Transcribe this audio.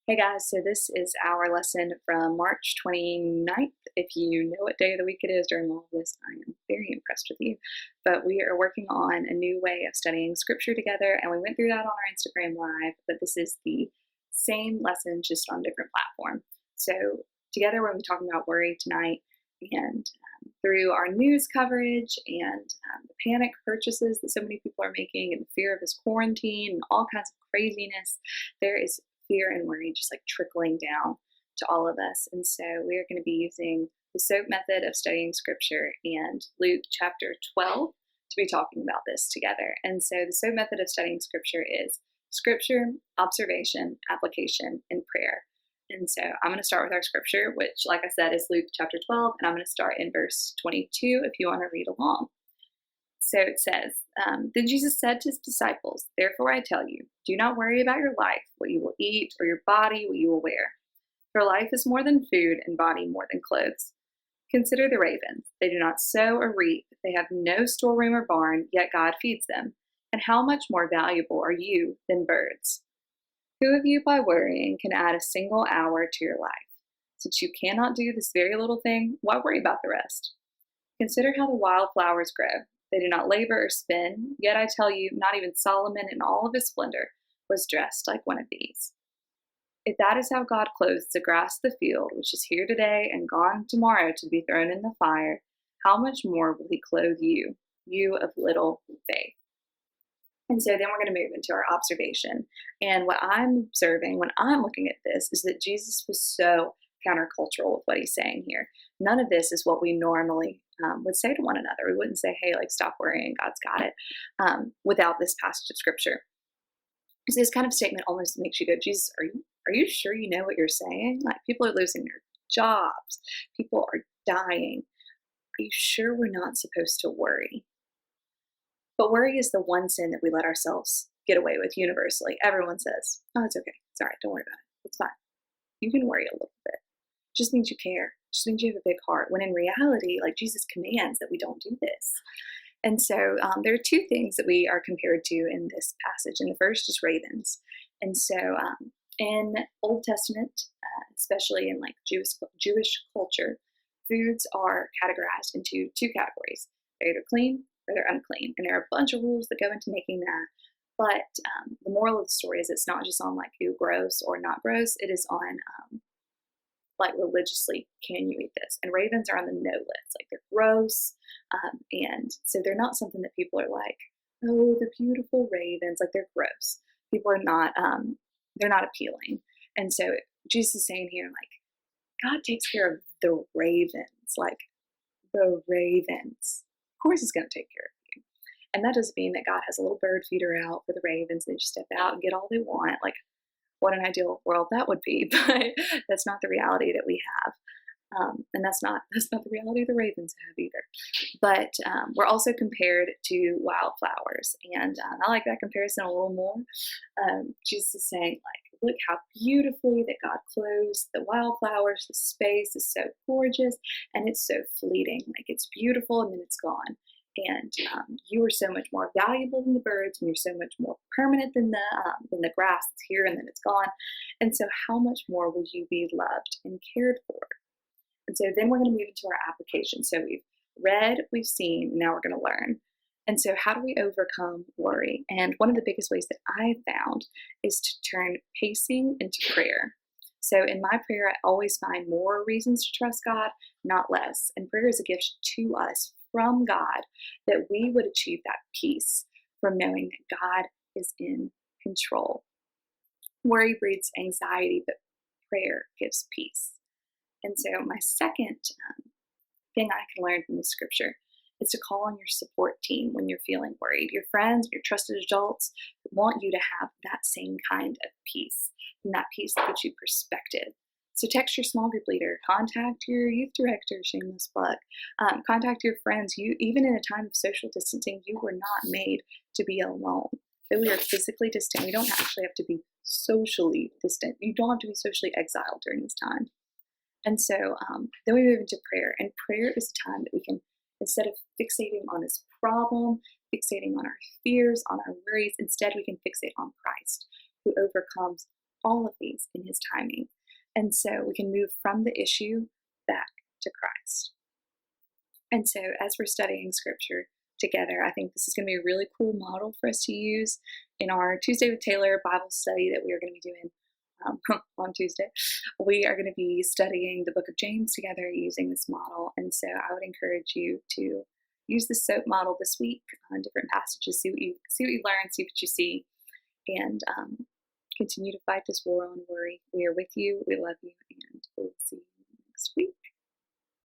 Hey guys, so this is our lesson from March 29th. If you know what day of the week it is during all of this, I am very impressed with you. But we are working on a new way of studying scripture together, and we went through that on our Instagram Live, but this is the same lesson just on a different platform. So together we're going to be talking about worry tonight, and through our news coverage and the panic purchases that so many people are making and the fear of this quarantine and all kinds of craziness, there is fear and worry just like trickling down to all of us. And so we are going to be using the SOAP method of studying scripture and Luke chapter 12 to be talking about this together. And so the SOAP method of studying scripture is scripture, observation, application, and prayer. And so I'm going to start with our scripture, which, like I said, is Luke chapter 12, and I'm going to start in verse 22 if you want to read along. So it says, Then Jesus said to his disciples, Therefore I tell you, do not worry about your life, what you will eat, or your body, what you will wear. For life is more than food, and body more than clothes. Consider the ravens. They do not sow or reap, they have no storeroom or barn, yet God feeds them. And how much more valuable are you than birds? Who of you, by worrying, can add a single hour to your life? Since you cannot do this very little thing, why worry about the rest? Consider how the wild flowers grow. They do not labor or spin, yet I tell you, not even Solomon in all of his splendor was dressed like one of these. If that is how God clothes the grass of the field, which is here today and gone tomorrow to be thrown in the fire, how much more will he clothe you, you of little faith? And so then we're going to move into our observation. And what I'm observing when I'm looking at this is that Jesus was so countercultural with what he's saying here. None of this is what we normally would say to one another. We wouldn't say, hey, like, stop worrying, God's got it, without this passage of scripture. So this kind of statement almost makes you go, Jesus, are you sure you know what you're saying? Like, people are losing their jobs, people are dying. Are you sure we're not supposed to worry? But worry is the one sin that we let ourselves get away with universally. Everyone says, oh, it's okay. It's all right. Don't worry about it. It's fine. You can worry a little bit. It just means you care. It just means you have a big heart. When in reality, like, Jesus commands that we don't do this. And so there are two things that we are compared to in this passage. And the first is ravens. And so in Old Testament, especially in like Jewish culture, foods are categorized into two categories. They're either clean or they're unclean. And there are a bunch of rules that go into making that. But the moral of the story is it's not just on like who gross or not gross. It is on like religiously, can you eat this? And ravens are on the no list. Like, they're gross. And so they're not something that people are like, oh, the beautiful ravens. Like, they're gross. People are not, they're not appealing. And so Jesus is saying here, like, God takes care of the ravens. Like, the ravens. Of course he's going to take care of you. And that doesn't mean that God has a little bird feeder out for the ravens. They just step out and get all they want. Like, what an ideal world that would be, but that's not the reality that we have. And that's not the reality the ravens have either. But we're also compared to wildflowers. And I like that comparison a little more. Jesus is saying, like, look how beautifully that God clothes the wildflowers. The space is so gorgeous and it's so fleeting. Like, it's beautiful and then it's gone. And you are so much more valuable than the birds, and you're so much more permanent than the grass that's here and then it's gone. And so, how much more will you be loved and cared for? And so, then we're going to move into our application. So we've read, we've seen, and now we're going to learn. And so, how do we overcome worry? And one of the biggest ways that I found is to turn pacing into prayer. So in my prayer, I always find more reasons to trust God, not less. And prayer is a gift to us from God that we would achieve that peace from knowing that God is in control. Worry breeds anxiety, but prayer gives peace. And so my second thing I can learn from the scripture is to call on your support team when you're feeling worried. Your friends, your trusted adults want you to have that same kind of peace, and that peace that gives you perspective. So text your small group leader, contact your youth director, shameless plug, contact your friends. You, even in a time of social distancing, you were not made to be alone. Though we are physically distant, we don't actually have to be socially distant. You don't have to be socially exiled during this time. And so then we move into prayer. And prayer is a time that we can, instead of fixating on this problem, fixating on our fears, on our worries, instead we can fixate on Christ, who overcomes all of these in His timing. And so we can move from the issue back to Christ. And so, as we're studying scripture together, I think this is going to be a really cool model for us to use in our Tuesday with Taylor Bible study that we are going to be doing on Tuesday. We are going to be studying the book of James together using this model. And so, I would encourage you to use the SOAP model this week on different passages, see what you learn, see what you see, and continue to fight this war on worry. We are with you, we love you, and we'll see you next week.